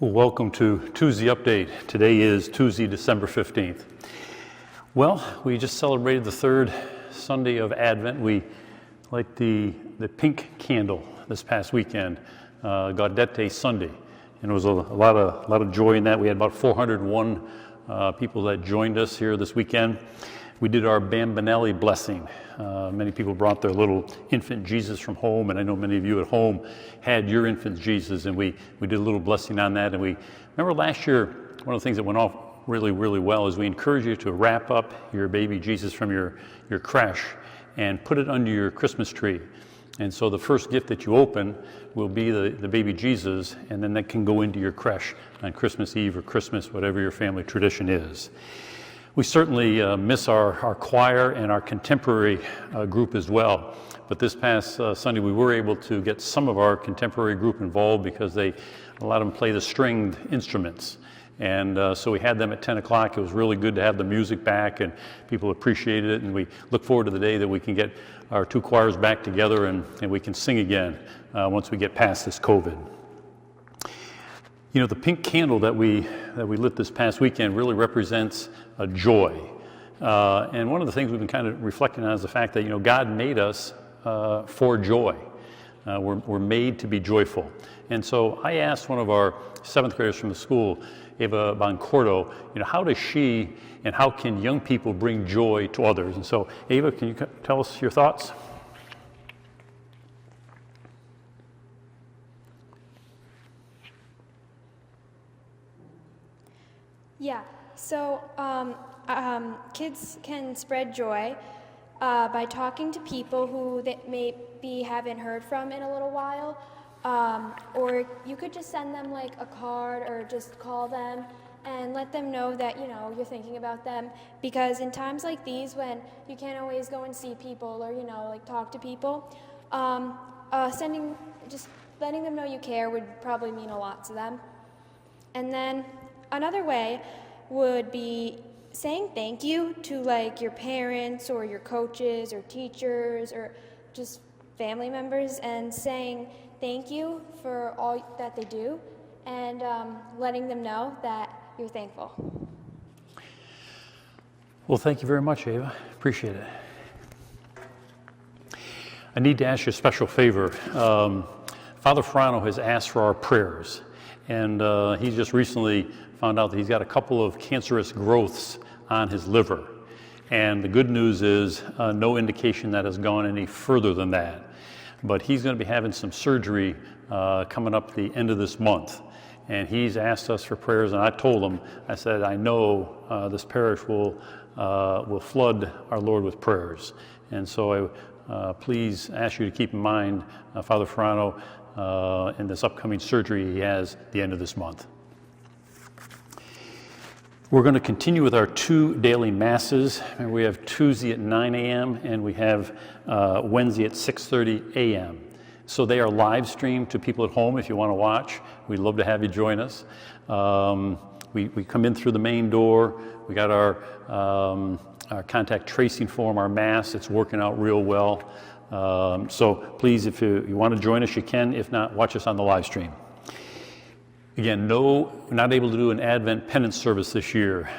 Well, welcome to Tuesday Update. Today is Tuesday, December 15th. Well, we just celebrated the third Sunday of Advent. We lit the pink candle this past weekend, Gaudete Sunday, and it was a lot of joy in that. We had about 401 people that joined us here this weekend. We did our Bambinelli blessing. Many people brought their little infant Jesus from home, and I know many of you at home had your infant Jesus, and we did a little blessing on that. And we remember last year, one of the things that went off really well is we encourage you to wrap up your baby Jesus from your creche and put it under your Christmas tree. And so the first gift that you open will be the baby Jesus, and then that can go into your creche on Christmas Eve or Christmas, whatever your family tradition is. We certainly miss our choir and our contemporary group as well. But this past Sunday, we were able to get some of our contemporary group involved because a lot of them play the stringed instruments. And so we had them at 10 o'clock. It was really good to have the music back, and people appreciated it. And we look forward to the day that we can get our two choirs back together and we can sing again once we get past this COVID. You know, the pink candle that we lit this past weekend really represents a joy. And one of the things we've been kind of reflecting on is the fact that, you know, God made us for joy. We're made to be joyful. And so I asked one of our seventh graders from the school, Eva Boncordo, you know, how does she and how can young people bring joy to others? And so, Eva, can you tell us your thoughts? Yeah, so kids can spread joy by talking to people who they maybe haven't heard from in a little while, or you could just send them like a card or just call them and let them know that, you know, you're thinking about them, because in times like these when you can't always go and see people or, you know, like talk to people, just letting them know you care would probably mean a lot to them. And then another way would be saying thank you to like your parents or your coaches or teachers or just family members, and saying thank you for all that they do, and letting them know that you're thankful. Well, thank you very much, Ava. Appreciate it. I need to ask you a special favor. Father Frano has asked for our prayers, and he's just recently found out that he's got a couple of cancerous growths on his liver. And the good news is no indication that has gone any further than that. But he's going to be having some surgery coming up the end of this month. And he's asked us for prayers, and I told him, I said, I know this parish will flood our Lord with prayers. And so I please ask you to keep in mind Father Frano in this upcoming surgery he has at the end of this month. We're going to continue with our two daily masses. And we have Tuesday at 9 a.m. and we have Wednesday at 6:30 a.m. So they are live streamed to people at home if you want to watch. We'd love to have you join us. We come in through the main door. We got our contact tracing form, our mask. It's working out real well. So please, if you want to join us, you can. If not, watch us on the live stream. Again, we're not able to do an Advent penance service this year,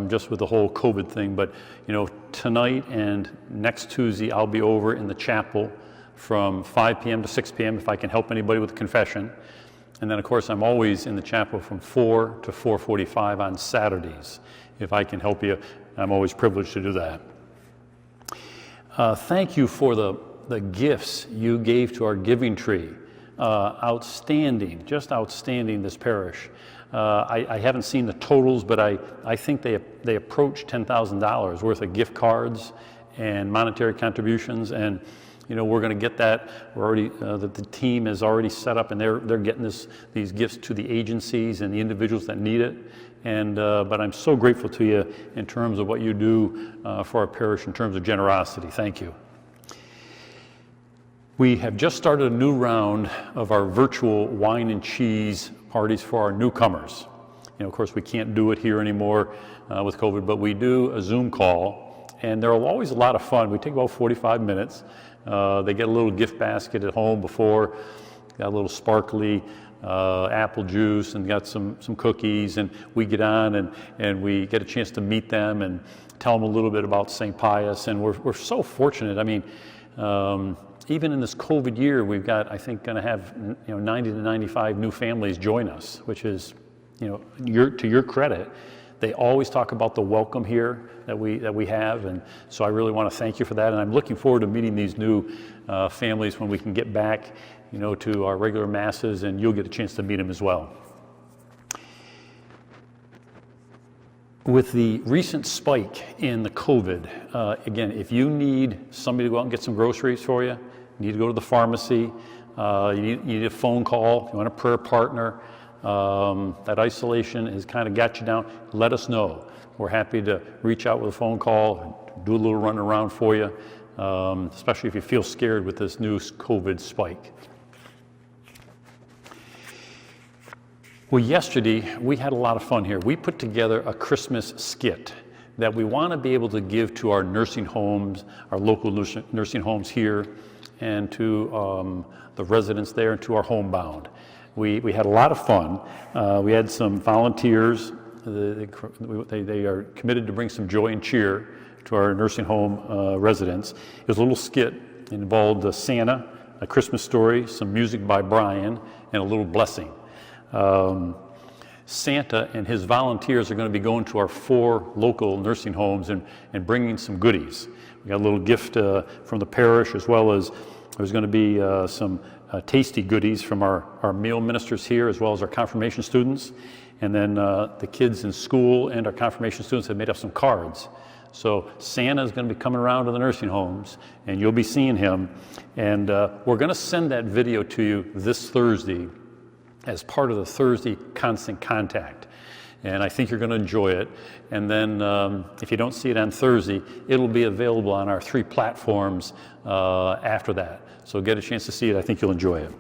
just with the whole COVID thing. But, you know, tonight and next Tuesday, I'll be over in the chapel from 5 p.m. to 6 p.m. if I can help anybody with confession. And then, of course, I'm always in the chapel from 4 to 4:45 on Saturdays. If I can help you, I'm always privileged to do that. Thank you for the gifts you gave to our giving tree. Outstanding, just outstanding, this parish. I haven't seen the totals, but I think they approach $10,000 worth of gift cards and monetary contributions, and you know, we're going to get that. We're already the team is already set up, and they're getting these gifts to the agencies and the individuals that need it. And but I'm so grateful to you in terms of what you do for our parish in terms of generosity. Thank you. We have just started a new round of our virtual wine and cheese parties for our newcomers. You know, of course, we can't do it here anymore with COVID, but we do a Zoom call, and they're always a lot of fun. We take about 45 minutes. They get a little gift basket at home before, got a little sparkly apple juice and got some cookies, and we get on and we get a chance to meet them and tell them a little bit about St. Pius. And we're so fortunate. I mean, even in this COVID year, we've got, I think, going to have 90 to 95 new families join us, which is, to your credit. They always talk about the welcome here that we have, and so I really want to thank you for that. And I'm looking forward to meeting these new families when we can get back, to our regular masses, and you'll get a chance to meet them as well. With the recent spike in the COVID, again, if you need somebody to go out and get some groceries for you, you need to go to the pharmacy, you need a phone call, you want a prayer partner, that isolation has kind of got you down, let us know. We're happy to reach out with a phone call, do a little run around for you, especially if you feel scared with this new COVID spike. Well, yesterday we had a lot of fun here. We put together a Christmas skit that we want to be able to give to our nursing homes, our local nursing homes here, and to the residents there, and to our homebound. We had a lot of fun. We had some volunteers. They are committed to bring some joy and cheer to our nursing home residents. It was a little skit. It involved Santa, a Christmas story, some music by Brian, and a little blessing. Santa and his volunteers are going to be going to our 4 local nursing homes and bringing some goodies. We got a little gift from the parish, as well as there's going to be some tasty goodies from our meal ministers here, as well as our confirmation students. And then the kids in school and our confirmation students have made up some cards. So Santa is going to be coming around to the nursing homes, and you'll be seeing him. And we're going to send that video to you this Thursday as part of the Thursday Constant Contact. And I think you're going to enjoy it. And then if you don't see it on Thursday, it'll be available on our 3 platforms after that. So get a chance to see it. I think you'll enjoy it.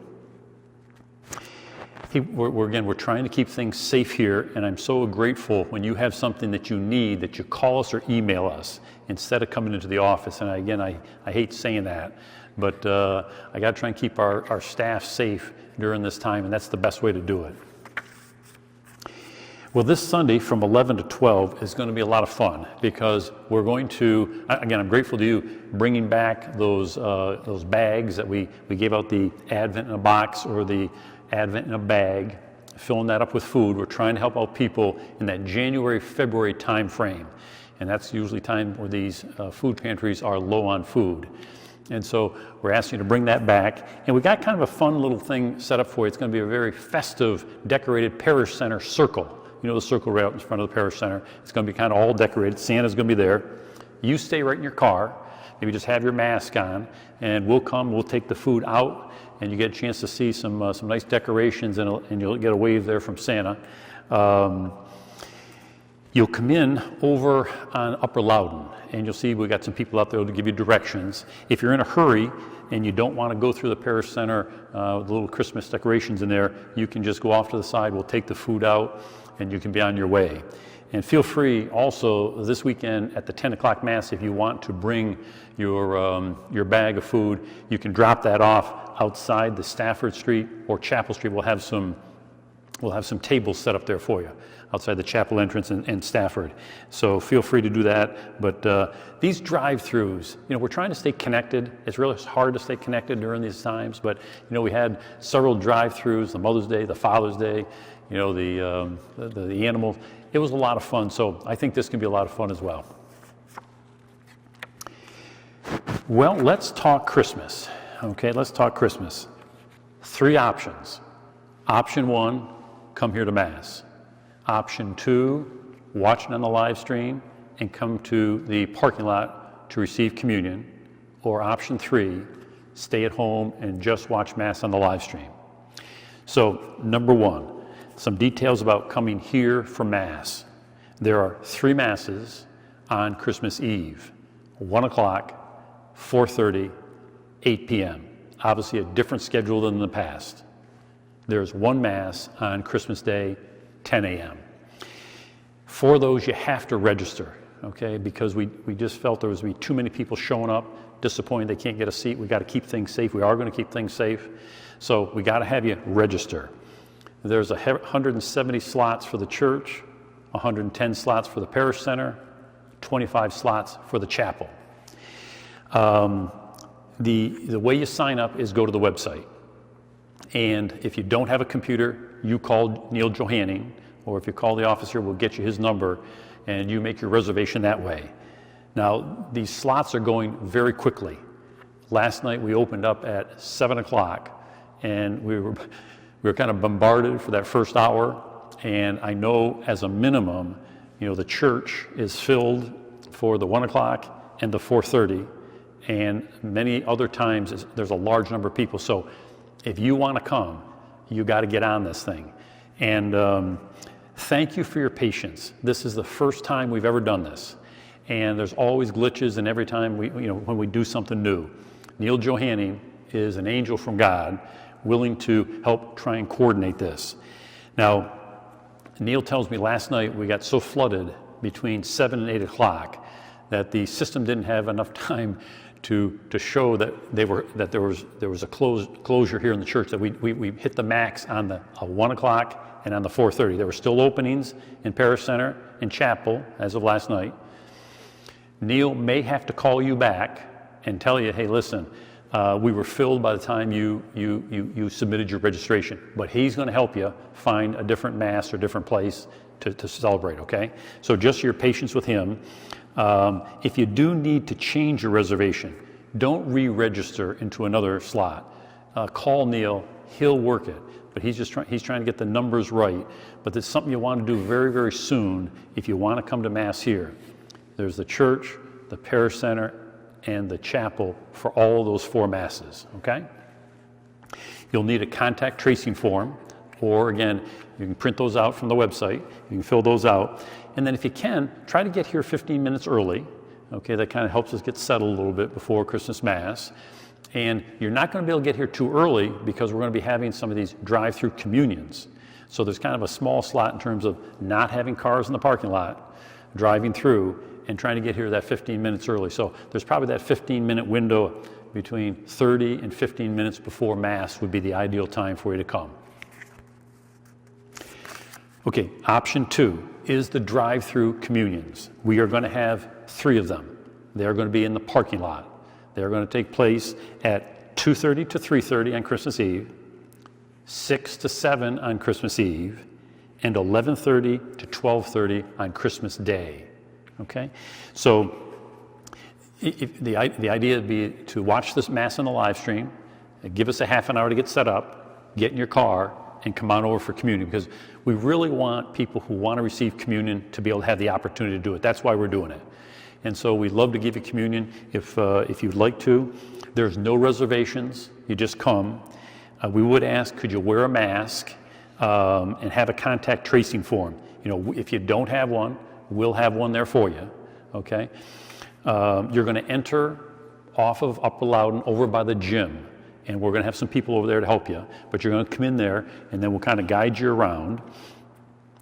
We're trying to keep things safe here, and I'm so grateful when you have something that you need, that you call us or email us instead of coming into the office. And again, I hate saying that, but I got to try and keep our staff safe during this time, and that's the best way to do it. Well, this Sunday from 11 to 12 is going to be a lot of fun, because we're going to, again, I'm grateful to you bringing back those bags that we gave out, the Advent in a box or the Advent in a bag, filling that up with food. We're trying to help out people in that January, February time frame. And that's usually time where these food pantries are low on food. And so we're asking you to bring that back. And we got kind of a fun little thing set up for you. It's going to be a very festive, decorated parish center circle. The circle right out in front of the parish center. It's going to be kind of all decorated. Santa's going to be there. You stay right in your car. Maybe just have your mask on, and we'll take the food out, and you get a chance to see some nice decorations, and you'll get a wave there from Santa. You'll come in over on Upper Loudon, and you'll see we got some people out there to give you directions. If you're in a hurry and you don't want to go through the parish center with the little Christmas decorations in there, you can just go off to the side. We'll take the food out, and you can be on your way. And feel free also this weekend at the 10 o'clock Mass, if you want to bring your bag of food, you can drop that off outside the Stafford Street or Chapel Street. We'll have some tables set up there for you outside the chapel entrance in Stafford. So feel free to do that. But these drive-throughs, we're trying to stay connected. It's really hard to stay connected during these times, but we had several drive-throughs, the Mother's Day, the Father's Day, the animals. It was a lot of fun, so I think this can be a lot of fun as well. Well, let's talk Christmas. Okay, let's talk Christmas. 3 options. Option 1, come here to Mass. Option 2, watching on the live stream and come to the parking lot to receive communion. Or option 3, stay at home and just watch Mass on the live stream. So, number 1. Some details about coming here for Mass. There are 3 Masses on Christmas Eve, 1 o'clock, 4:30, 8 p.m. Obviously a different schedule than in the past. There's 1 Mass on Christmas Day, 10 a.m. For those, you have to register, okay? Because we just felt there was going to be too many people showing up, disappointed they can't get a seat. We got to keep things safe. We are going to keep things safe. So we got to have you register. There's 170 slots for the church, 110 slots for the parish center, 25 slots for the chapel. The way you sign up is go to the website. And if you don't have a computer, you call Neil Johanning, or if you call the officer, we'll get you his number, and you make your reservation that way. Now, these slots are going very quickly. Last night we opened up at 7 o'clock, and we were kind of bombarded for that first hour. And I know as a minimum, the church is filled for the 1 o'clock and the 4:30, and many other times there's a large number of people. So if you want to come, you got to get on this thing. And thank you for your patience. This is the first time we've ever done this, and there's always glitches. And every time when we do something new, Neil Johanning is an angel from God, willing to help try and coordinate this. Now, Neil tells me last night we got so flooded between 7 and 8 o'clock that the system didn't have enough time to show that there was a closure here in the church, that we hit the max on the 1 o'clock and on the 4:30. There were still openings in parish center and chapel as of last night. Neil may have to call you back and tell you, hey, listen, we were filled by the time you submitted your registration, but he's going to help you find a different mass or different place to celebrate, okay? So just your patience with him. If you do need to change your reservation, don't re-register into another slot. Call Neil, he'll work it, but he's trying to get the numbers right. But it's something you want to do very, very soon if you want to come to Mass here. There's the church, the parish center, and the chapel for all of those 4 masses, okay? You'll need a contact tracing form, or again, you can print those out from the website. You can fill those out. And then if you can, try to get here 15 minutes early, okay? That kind of helps us get settled a little bit before Christmas Mass. And you're not going to be able to get here too early because we're going to be having some of these drive-through communions. So there's kind of a small slot in terms of not having cars in the parking lot, driving through, and trying to get here that 15 minutes early. So there's probably that 15-minute window between 30 and 15 minutes before Mass would be the ideal time for you to come. Okay, option 2 is the drive-through communions. We are going to have 3 of them. They're going to be in the parking lot. They're going to take place at 2:30 to 3:30 on Christmas Eve, 6 to 7 on Christmas Eve, and 11:30 to 12:30 on Christmas Day. Okay, so the idea would be to watch this Mass on the live stream, give us a half an hour to get set up, get in your car, and come on over for communion, because we really want people who want to receive communion to be able to have the opportunity to do it. That's why we're doing it. And so we'd love to give you communion if you'd like to. There's no reservations. You just come. We would ask, could you wear a mask and have a contact tracing form? If you don't have one, we'll have one there for you, okay? You're going to enter off of Upper Loudon over by the gym, and we're going to have some people over there to help you. But you're going to come in there, and then we'll kind of guide you around.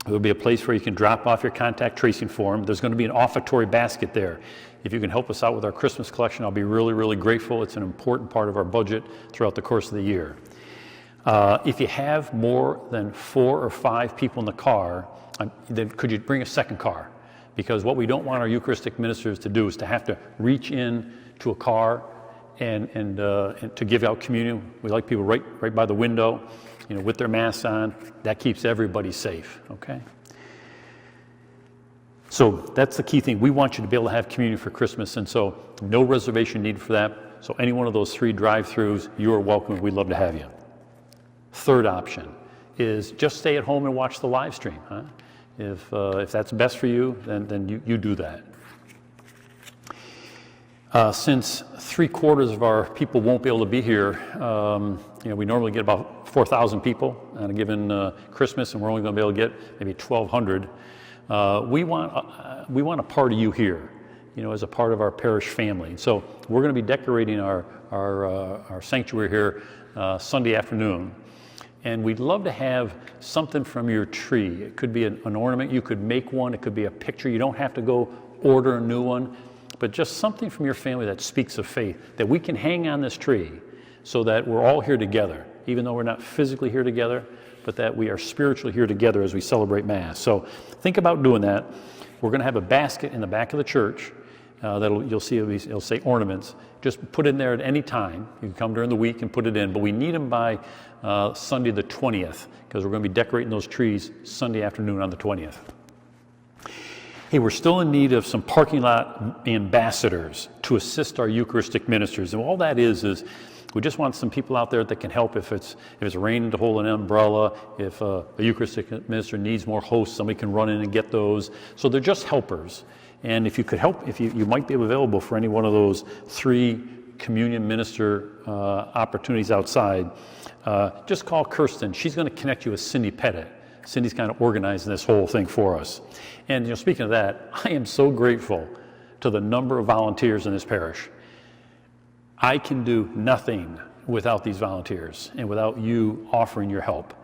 There'll be a place where you can drop off your contact tracing form. There's going to be an offertory basket there. If you can help us out with our Christmas collection, I'll be really, really grateful. It's an important part of our budget throughout the course of the year. If you have more than 4 or 5 people in the car, then could you bring a second car? Because what we don't want our Eucharistic ministers to do is to have to reach in to a car and to give out communion. We like people right by the window, with their masks on. That keeps everybody safe, okay? So that's the key thing. We want you to be able to have communion for Christmas, and so no reservation needed for that. So any one of those 3 drive-thrus, you are welcome. We'd love to have you. Third option is just stay at home and watch the live stream, huh? If that's best for you, then you do that. Since 3/4 of our people won't be able to be here, we normally get about 4,000 people on a given Christmas, and we're only going to be able to get maybe 1,200. We want a part of you here, as a part of our parish family. So we're going to be decorating our sanctuary here Sunday afternoon. And we'd love to have something from your tree. It could be an ornament. You could make one. It could be a picture. You don't have to go order a new one, but just something from your family that speaks of faith that we can hang on this tree so that we're all here together, even though we're not physically here together, but that we are spiritually here together as we celebrate Mass. So think about doing that. We're going to have a basket in the back of the church you'll see it'll say ornaments. Just put it in there at any time. You can come during the week and put it in, but we need them by Sunday the 20th, because we're going to be decorating those trees Sunday afternoon on the 20th. Hey, we're still in need of some parking lot ambassadors to assist our Eucharistic ministers. And all that is we just want some people out there that can help if it's raining to hold an umbrella, if a Eucharistic minister needs more hosts, somebody can run in and get those. So they're just helpers. And if you could help, if you might be available for any one of those 3 communion minister opportunities outside, just call Kirsten. She's going to connect you with Cindy Pettit. Cindy's kind of organizing this whole thing for us. And speaking of that, I am so grateful to the number of volunteers in this parish. I can do nothing without these volunteers and without you offering your help.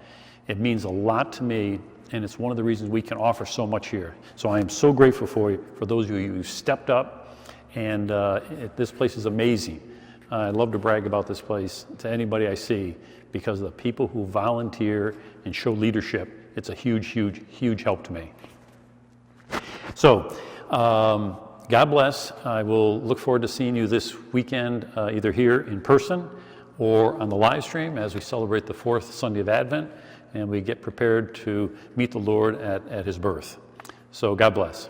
It means a lot to me, and it's one of the reasons we can offer so much here. So I am so grateful for you, for those of you who stepped up, and this place is amazing. I love to brag about this place to anybody I see, because of the people who volunteer and show leadership. It's a huge, huge, huge help to me. So, God bless. I will look forward to seeing you this weekend, either here in person or on the live stream as we celebrate the 4th Sunday of Advent and we get prepared to meet the Lord at his birth. So God bless.